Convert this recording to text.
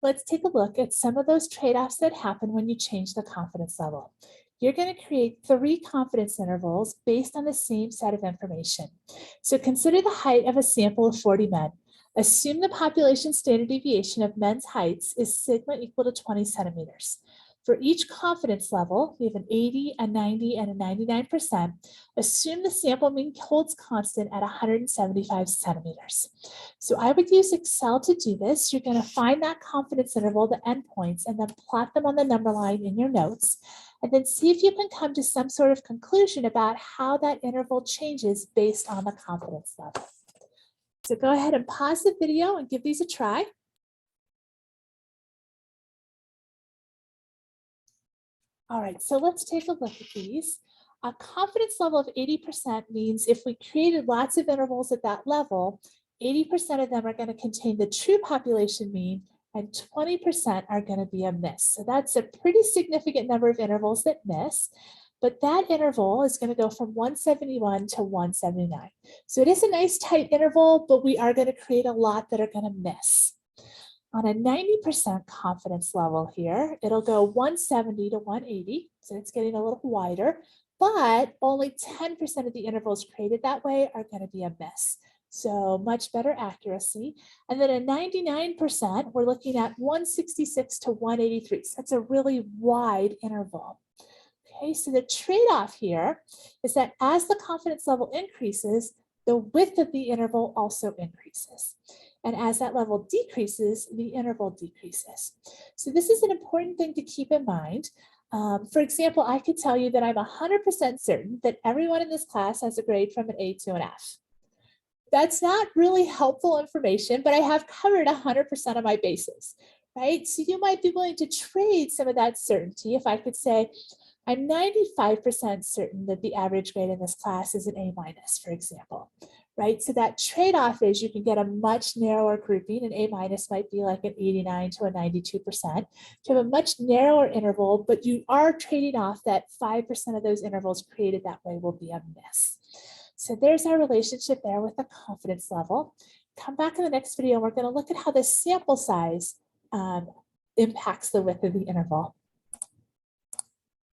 Let's take a look at some of those trade-offs that happen when you change the confidence level. You're going to create 3 confidence intervals based on the same set of information. So consider the height of a sample of 40 men. Assume the population standard deviation of men's heights is sigma equal to 20 centimeters. For each confidence level, we have an 80, a 90, and a 99%. Assume the sample mean holds constant at 175 centimeters. So I would use Excel to do this. You're going to find that confidence interval, the endpoints, and then plot them on the number line in your notes. And then see if you can come to some sort of conclusion about how that interval changes based on the confidence level. So go ahead and pause the video and give these a try. All right, so let's take a look at these. A confidence level of 80% means if we created lots of intervals at that level, 80% of them are going to contain the true population mean and 20% are going to be a miss. So that's a pretty significant number of intervals that miss. But that interval is going to go from 171 to 179. So it is a nice tight interval, but we are going to create a lot that are going to miss. On a 90% confidence level here, it'll go 170 to 180. So it's getting a little wider, but only 10% of the intervals created that way are going to be a miss. So much better accuracy. And then at 99%, we're looking at 166 to 183. So that's a really wide interval. Okay, so the trade-off here is that as the confidence level increases, the width of the interval also increases. And as that level decreases, the interval decreases. So this is an important thing to keep in mind. For example, I could tell you that I'm 100% certain that everyone in this class has a grade from an A to an F. That's not really helpful information, but I have covered 100% of my bases, right? So you might be willing to trade some of that certainty if I could say, I'm 95% certain that the average grade in this class is an A minus, for example, right? So that trade-off is you can get a much narrower grouping. An A minus might be like an 89 to a 92%. You have a much narrower interval, but you are trading off that 5% of those intervals created that way will be a miss. So there's our relationship there with the confidence level. Come back in the next video, and we're going to look at how the sample size impacts the width of the interval.